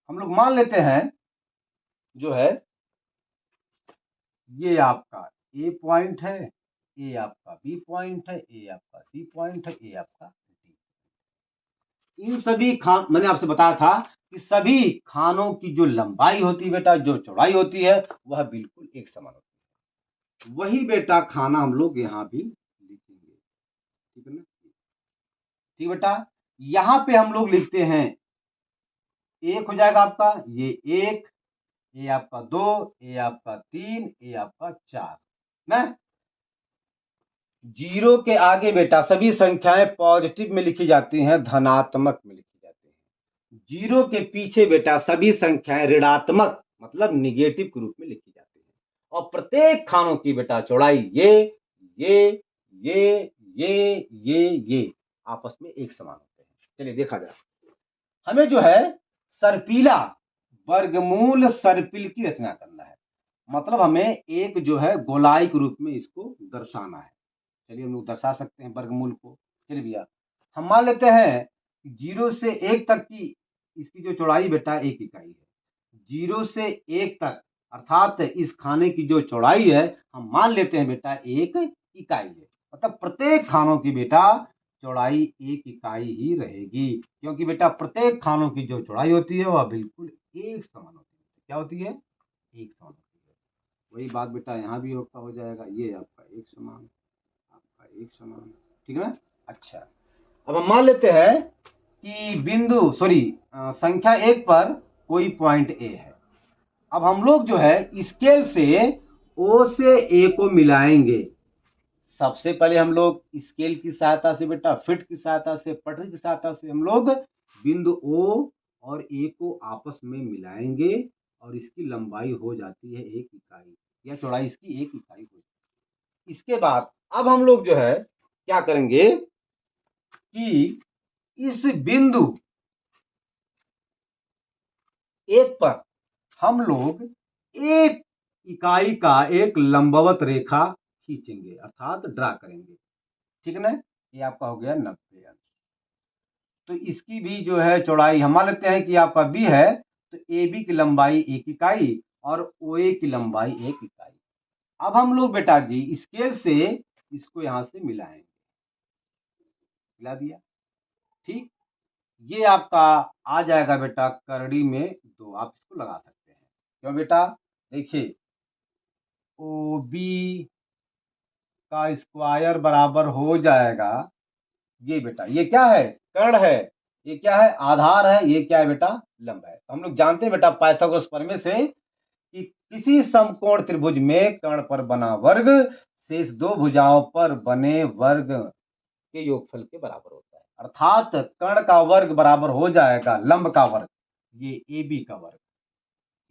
हम लोग मान लेते हैं जो है ये आपका ए पॉइंट है, ये आपका बी पॉइंट है, ये आपका सी पॉइंट है, ये आपका डी। इन सभी खान, मैंने आपसे बताया था कि सभी खानों की जो लंबाई होती है बेटा, जो चौड़ाई होती है, वह बिल्कुल एक समान होती है। वही बेटा खाना हम लोग यहाँ भी लिखेंगे, ठीक है ना। ठीक बेटा, यहाँ पे हम लोग लिखते हैं, एक हो जाएगा आपका ये एक, ये आपका 2, ये आपका 3, ये आपका 4 ना। 0 के आगे बेटा सभी संख्याएं पॉजिटिव में लिखी जाती हैं, धनात्मक में लिखी जाती हैं। 0 के पीछे बेटा सभी संख्याएं ऋणात्मक मतलब निगेटिव के रूप में लिखी जाती हैं। और प्रत्येक खानों की बेटा चौड़ाई ये ये ये आपस में एक समान होते हैं। चलिए देखा जाए, हमें जो है सर्पिला वर्गमूल सर्पिल की रचना करना है, मतलब हमें एक जो है गोलाई के रूप में इसको दर्शाना है। चलिए हम लोग दर्शा सकते हैं वर्गमूल को। चलिए भैया, हम मान लेते हैं 0 से 1 तक की इसकी जो चौड़ाई बेटा 1 इकाई है। 0 से 1 तक अर्थात इस खाने की जो चौड़ाई है हम मान लेते हैं बेटा 1 इकाई है, मतलब प्रत्येक खानों की बेटा चौड़ाई 1 इकाई ही रहेगी, क्योंकि बेटा प्रत्येक खानों की जो चौड़ाई होती है वह बिल्कुल एक समान होती है। क्या होती है, एक समान होती है। वही बात बेटा यहाँ भी आपका हो जाएगा, ये आपका एक समान, आपका एक समान, ठीक है ना। अच्छा, अब हम मान लेते हैं कि बिंदु संख्या 1 पर कोई पॉइंट ए है। अब हम लोग जो है स्केल से ओ से ए को मिलाएंगे। सबसे पहले हम लोग स्केल की सहायता से बेटा, फिट की सहायता से, पटरी की सहायता से हम लोग बिंदु ओ और ए को आपस में मिलाएंगे और इसकी लंबाई हो जाती है 1 इकाई, या चौड़ाई इसकी 1 इकाई हो जाती है। इसके बाद अब हम लोग जो है क्या करेंगे कि इस बिंदु 1 पर हम लोग एक इकाई का एक लंबवत रेखा खींचेंगे अर्थात ड्रा करेंगे। ठीक ना, ये आपका हो गया 90 अंश। तो इसकी भी जो है चौड़ाई हम मान लेते हैं कि आपका बी है, तो ए बी की लंबाई 1 इकाई और ओ ए की लंबाई 1 इकाई। अब हम लोग बेटा जी स्केल से इसको यहां से मिलाएंगे, मिला दिया। ठीक, ये आपका आ जाएगा बेटा करड़ी में 2, आप इसको लगा सकते हैं। क्यों बेटा, देखिए ओ बी का स्क्वायर बराबर हो जाएगा, ये बेटा ये क्या है, कर्ण है, ये क्या है, आधार है, ये क्या है बेटा, लंब है। तो हम लोग जानते हैं बेटा पाइथागोरस प्रमेय से कि किसी समकोण त्रिभुज में कर्ण पर बना वर्ग शेष दो भुजाओं पर बने वर्ग के योगफल के बराबर होता है। अर्थात कर्ण का वर्ग बराबर हो जाएगा लंब का वर्ग, ये ए बी का वर्ग,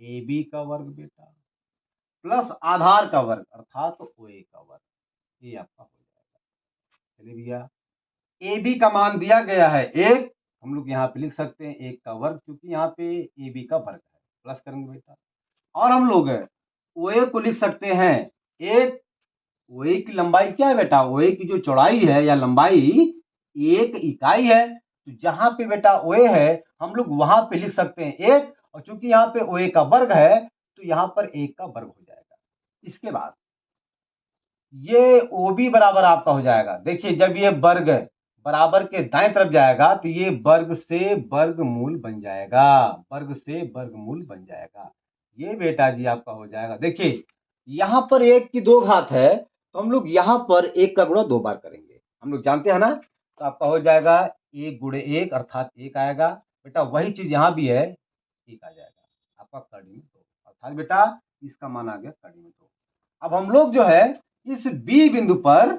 ए बी का वर्ग बेटा प्लस आधार का वर्ग अर्थात ओ ए का वर्ग, ये आपका हो जाएगा। चलिए भैया, ए बी का मान दिया गया है 1, हम लोग यहाँ पे लिख सकते हैं 1 का वर्ग, क्योंकि यहाँ पे ए बी का वर्ग है, प्लस करेंगे बेटा। और हम लोग ओ ए को लिख सकते हैं 1, ओ ए की लंबाई क्या है बेटा, ओ ए की जो चौड़ाई है या लंबाई 1 इकाई है, तो जहां पे बेटा ओ ए है हम लोग वहां पे लिख सकते हैं 1, और चूंकि यहाँ पे ओ ए का वर्ग है तो यहाँ पर 1 का वर्ग हो जाएगा। इसके बाद ये ओ बी बराबर आपका हो जाएगा, देखिए जब ये वर्ग बराबर के दाएं तरफ जाएगा तो ये वर्ग से वर्गमूल बन जाएगा, वर्ग से वर्गमूल बन जाएगा। ये बेटा जी आपका हो जाएगा। देखिए यहां पर 1 की 2 घात है, तो हम लोग यहां पर 1 का गुणा 2 बार करेंगे, हम लोग जानते हैं ना। तो आपका हो जाएगा 1 गुणे 1 अर्थात 1 आएगा बेटा, वही चीज यहां भी है, 1 आ जाएगा आपका कड़ी में 2, अर्थात बेटा इसका मान आ गया कड़ी में 2। अब हम लोग जो है इस बी बिंदु पर,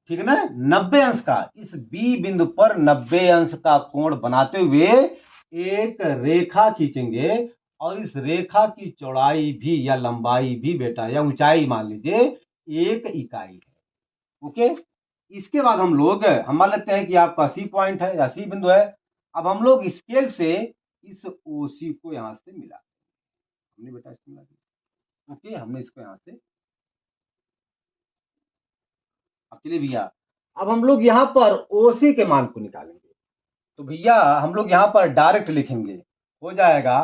ठीक है ना, 90 अंश का, इस बी बिंदु पर 90 अंश का कोण बनाते हुए एक रेखा खींचेंगे, और इस रेखा की चौड़ाई भी या लंबाई भी बेटा या ऊंचाई मान लीजिए 1 इकाई है। ओके, इसके बाद हम मान लेते हैं कि आपका सी पॉइंट है या सी बिंदु है। अब हम लोग स्केल से इस ओ सी को यहां से मिला, हमने बेटा इसको मिला दिया। ओके, हमने इसको यहां से, अब चलिए भैया अब हम लोग यहाँ पर ओसी के मान को निकालेंगे। तो भैया हम लोग यहाँ पर डायरेक्ट लिखेंगे, हो जाएगा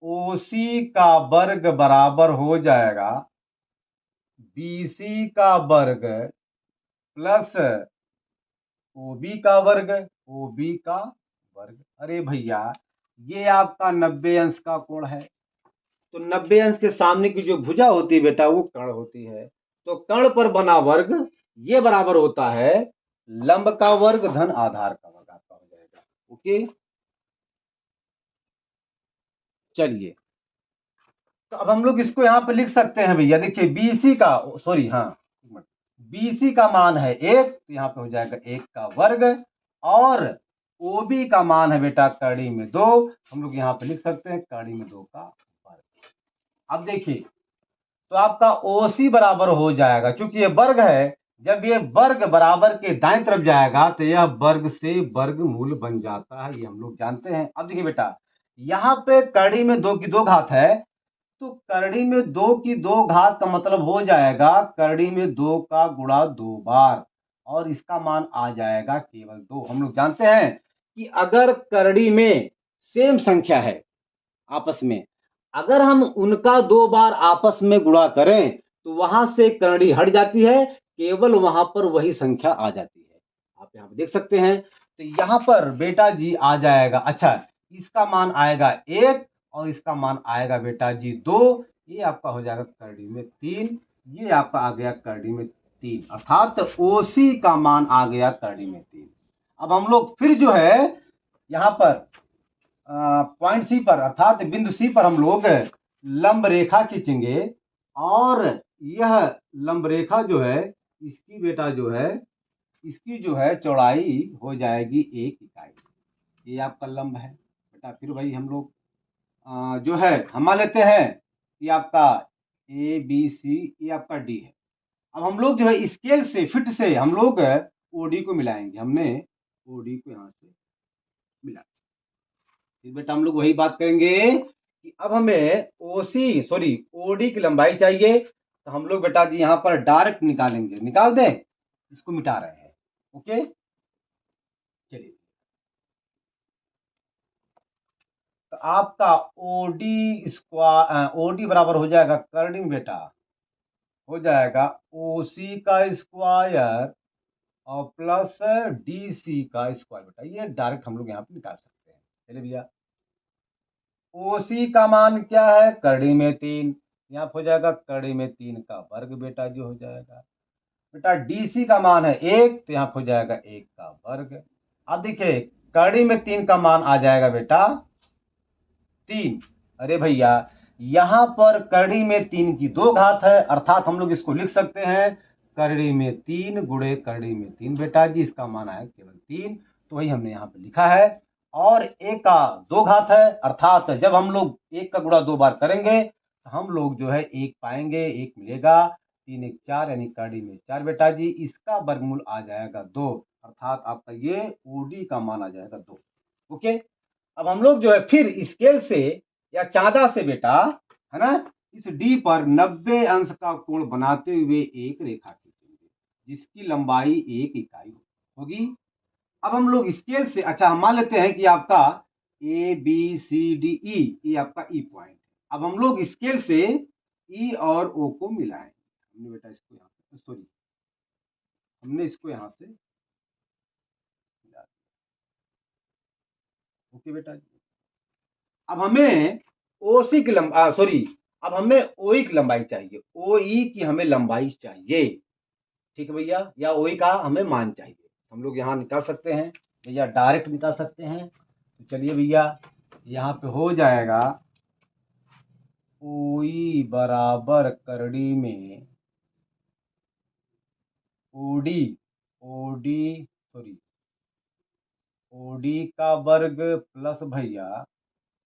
ओसी का वर्ग बराबर हो जाएगा बीसी का वर्ग प्लस ओबी का वर्ग, ओबी का वर्ग। अरे भैया ये आपका 90 अंश का कोण है, तो 90 अंश के सामने की जो भुजा होती है बेटा वो कर्ण होती है, तो कर्ण पर बना वर्ग ये बराबर होता है लंब का वर्ग धन आधार का वर्ग, आपका हो जाएगा। ओके, चलिए तो अब हम लोग इसको यहाँ पे लिख सकते हैं भैया, देखिए बीसी का, सॉरी हाँ बीसी का मान है 1, तो यहाँ पे हो जाएगा 1 का वर्ग, और ओबी का मान है बेटा कड़ी में 2, हम लोग यहाँ पे लिख सकते हैं कड़ी में 2 का वर्ग। अब देखिए तो आपका ओसी बराबर हो जाएगा, क्योंकि ये वर्ग है, जब ये वर्ग बराबर के दाएं तरफ जाएगा तो यह वर्ग से वर्गमूल बन जाता है, ये हम लोग जानते हैं। अब देखिए बेटा यहाँ पे कड़ी में 2 की 2 घात है, तो करड़ी में 2 की 2 घात का मतलब हो जाएगा करड़ी में 2 का गुणा 2 बार, और इसका मान आ जाएगा केवल 2। हम लोग जानते हैं कि अगर करड़ी में सेम संख्या है आपस में, अगर हम उनका 2 बार आपस में गुणा करें तो वहां से करड़ी हट जाती है, केवल वहां पर वही संख्या आ जाती है, आप यहाँ पे देख सकते हैं। तो यहाँ पर बेटा जी आ जाएगा, अच्छा इसका मान आएगा 1 और इसका मान आएगा बेटा जी 2, ये आपका हो जाएगा करड़ी में 3, ये आपका आ गया करड़ी में 3, अर्थात ओसी का मान आ गया करड़ी में 3। अब हम लोग फिर जो है यहाँ पर पॉइंट सी पर अर्थात बिंदु सी पर हम लोग लंब रेखा खींचेंगे, और यह लंब रेखा जो है इसकी बेटा जो है इसकी जो है चौड़ाई हो जाएगी 1 इकाई, ये आपका लंब है बेटा। फिर भाई हम लोग जो है हम मान लेते हैं कि आपका ए बी सी, ये आपका डी है, अब हम लोग जो है स्केल से फिट से हम लोग ओडी को मिलाएंगे। हमने ओडी को यहाँ से मिला, फिर बेटा हम लोग वही बात करेंगे कि अब हमें ओसी सॉरी ओडी की लंबाई चाहिए, तो हम लोग बेटा जी यहाँ पर डायरेक्ट निकालेंगे। निकाल दें, इसको मिटा रहे हैं। ओके, चलिए। तो आपका ओडी स्क्वायर ओडी बराबर हो जाएगा कर्डिंग बेटा, हो जाएगा ओसी का स्क्वायर और प्लस डीसी का स्क्वायर बेटा। ये डायरेक्ट हम लोग यहाँ पे निकाल सकते हैं। चलिए भैया, ओसी का मान क्या है, करड़ी में 3, यहाँ पे हो जाएगा करड़ी में 3 का वर्ग बेटा जी हो जाएगा। बेटा डीसी का मान है 1, तो यहाँ पे हो जाएगा 1 का वर्ग। अब देखिए करड़ी में 3 का मान आ जाएगा बेटा 3। अरे भैया यहाँ पर करड़ी में 3 की 2 घात है, अर्थात हम लोग इसको लिख सकते हैं करड़ी में 3 गुणे करड़ी में 3 बेटा जी, इसका मान आया केवल 3। तो वही हमने यहाँ पे लिखा है। और 1 का 2 घात है, अर्थात जब हम लोग 1 का गुणा 2 बार करेंगे तो हम लोग जो है 1 पाएंगे, 1 मिलेगा। 3 1 4 यानी करड़ी में 4 बेटा जी, इसका वर्गमूल आ जाएगा 2, अर्थात आपका ये ओडी का मान आ जाएगा 2। ओके, अब हम लोग जो है फिर स्केल से या चांदा से बेटा, है ना, इस डी पर 90 अंश का कोण बनाते हुए एक रेखा खींचेंगे जिसकी लंबाई 1 इकाई होगी। अब हम लोग स्केल से, अच्छा हम मान लेते हैं कि आपका A B C D E, ये आपका ई पॉइंट। अब हम लोग स्केल से ई और ओ को मिलाएंगे। हमने बेटा इसको यहाँ से सॉरी हमने इसको यहाँ से मिला दिया। ओके बेटा जी, अब हमें ओसी की सॉरी अब हमें ओई की लंबाई चाहिए, ओई की हमें लंबाई चाहिए। ठीक है भैया, या ओई का हमें मान चाहिए। हम लोग यहाँ निकाल सकते हैं भैया, डायरेक्ट निकाल सकते हैं। तो चलिए भैया, यहाँ पे हो जाएगा ओई बराबर करड़ी में ओडी ओडी सॉरी ओडी का वर्ग प्लस भैया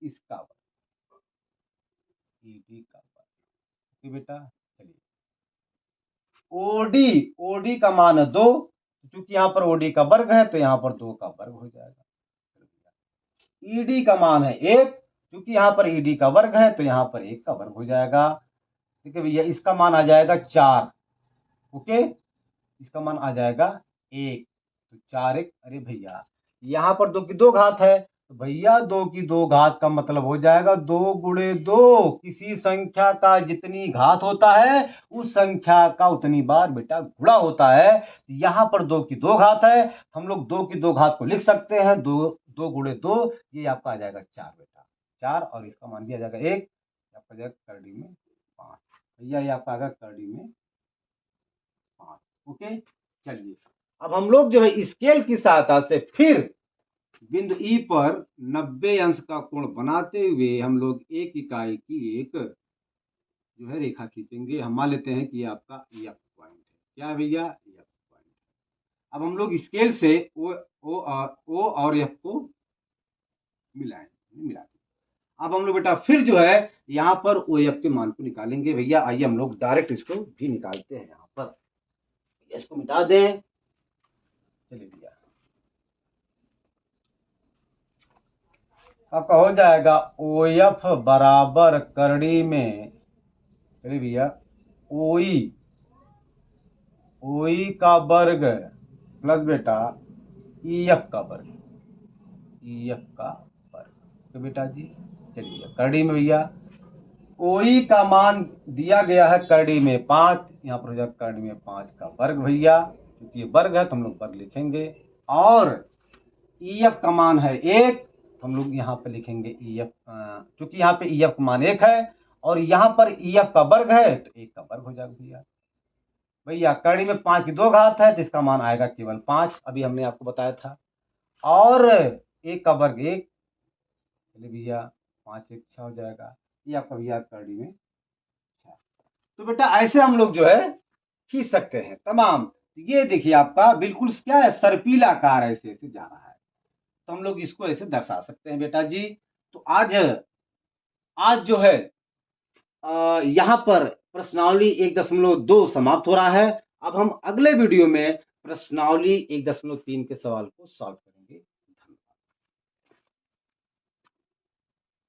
इसका वर्ग, ईडी का वर्ग। ठीक बेटा, चलिए ओडी ओडी का मान है 2, क्योंकि यहाँ पर ओडी का वर्ग है तो यहाँ पर 2 का वर्ग हो जाएगा। ईडी का मान है 1, क्योंकि यहाँ पर ईडी का वर्ग है तो यहाँ पर 1 का वर्ग हो जाएगा। ठीक है भैया, इसका मान आ जाएगा 4। ओके, इसका मान आ जाएगा 1, तो 4 1, अरे भैया यहाँ पर 2 की 2 घात है, तो भैया 2 की 2 घात का मतलब हो जाएगा 2 गुणे 2। किसी संख्या का जितनी घात होता है उस संख्या का उतनी बार बेटा गुणा होता है। यहाँ पर 2 की 2 घात है, हम लोग 2 की 2 घात को लिख सकते हैं 2 2 गुणे 2, ये आपका आ जाएगा 4 बेटा, 4, और इसका मान भी आ जाएगा 1, आपका जाएगा करड़ी में 5। भैया ये आपका आ गया करड़ी में 5। ओके, चलिए अब हम लोग जो है स्केल की सहायता से फिर बिंदु ई पर 90 अंश का कोण बनाते हुए हम लोग 1 इकाई की एक जो है रेखा खींचेंगे। हम मान लेते हैं कि ये आपका एफ पॉइंट है। क्या है भैया, एफ पॉइंट। अब हम लोग स्केल से ओ और एफ को मिलाएंगे, मिला। अब हम लोग बेटा फिर जो है यहाँ पर ओ एफ के मान को निकालेंगे। भैया आइए हम लोग डायरेक्ट इसको भी निकालते हैं। यहाँ पर इसको मिटा दें। चलिए भैया, आपका हो जाएगा ओ एफ बराबर करड़ी में, चलिए भैया, ओई ओई का वर्ग प्लस बेटा ई एफ का वर्ग, ई एफ का वर्ग। तो बेटा जी चलिए करड़ी में भैया ओई का मान दिया गया है करड़ी में 5, यहाँ पर हो जाएगा करड़ी में 5 का वर्ग भैया, क्योंकि ये वर्ग है तो हम लोग वर्ग लिखेंगे। और ई एफ का मान है 1, तो हम लोग यहाँ पे लिखेंगे ई एफ, क्योंकि यहाँ पे ई एफ का मान 1 है और यहाँ पर ई एफ का वर्ग है तो 1 का वर्ग हो जाएगा भैया। भैया करड़ी में 5 की 2 घात है तो इसका मान आएगा केवल 5, अभी हमने आपको बताया था। और 1 का वर्ग 1, चलिए भैया 5 1 6 हो जाएगा। ये आपका भैया करड़ी में 6। तो बेटा ऐसे हम लोग जो है खींच सकते हैं तमाम। ये देखिए आपका बिल्कुल क्या है, सर्पीला आकार ऐसे ऐसे जा रहा है, तो हम लोग इसको ऐसे दर्शा सकते हैं बेटा जी। तो आज आज जो है यहाँ पर प्रश्नावली 1.2 समाप्त हो रहा है। अब हम अगले वीडियो में प्रश्नावली 1.3 के सवाल को सॉल्व करेंगे।